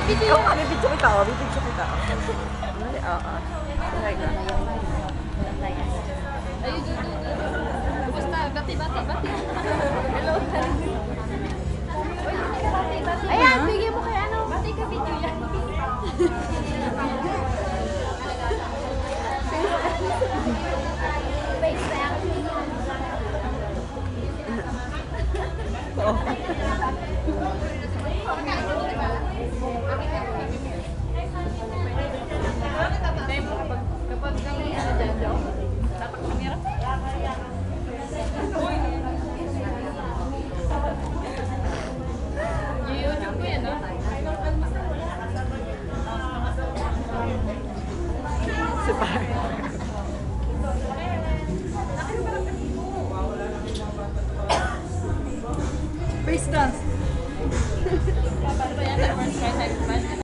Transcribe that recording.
Video. Oo, bibidyo kita. Oh, bibidyo kita. Dali, oo. Okay ka. Ayun, basta, bati. Hello. Ayan, bigyan mo kay ano. Bati ka video yan. Kapag kami ano dyan, dapat kamera. YouTube ko yan, no? Si Pai. Face dance. Paano ba yan? First try, second try?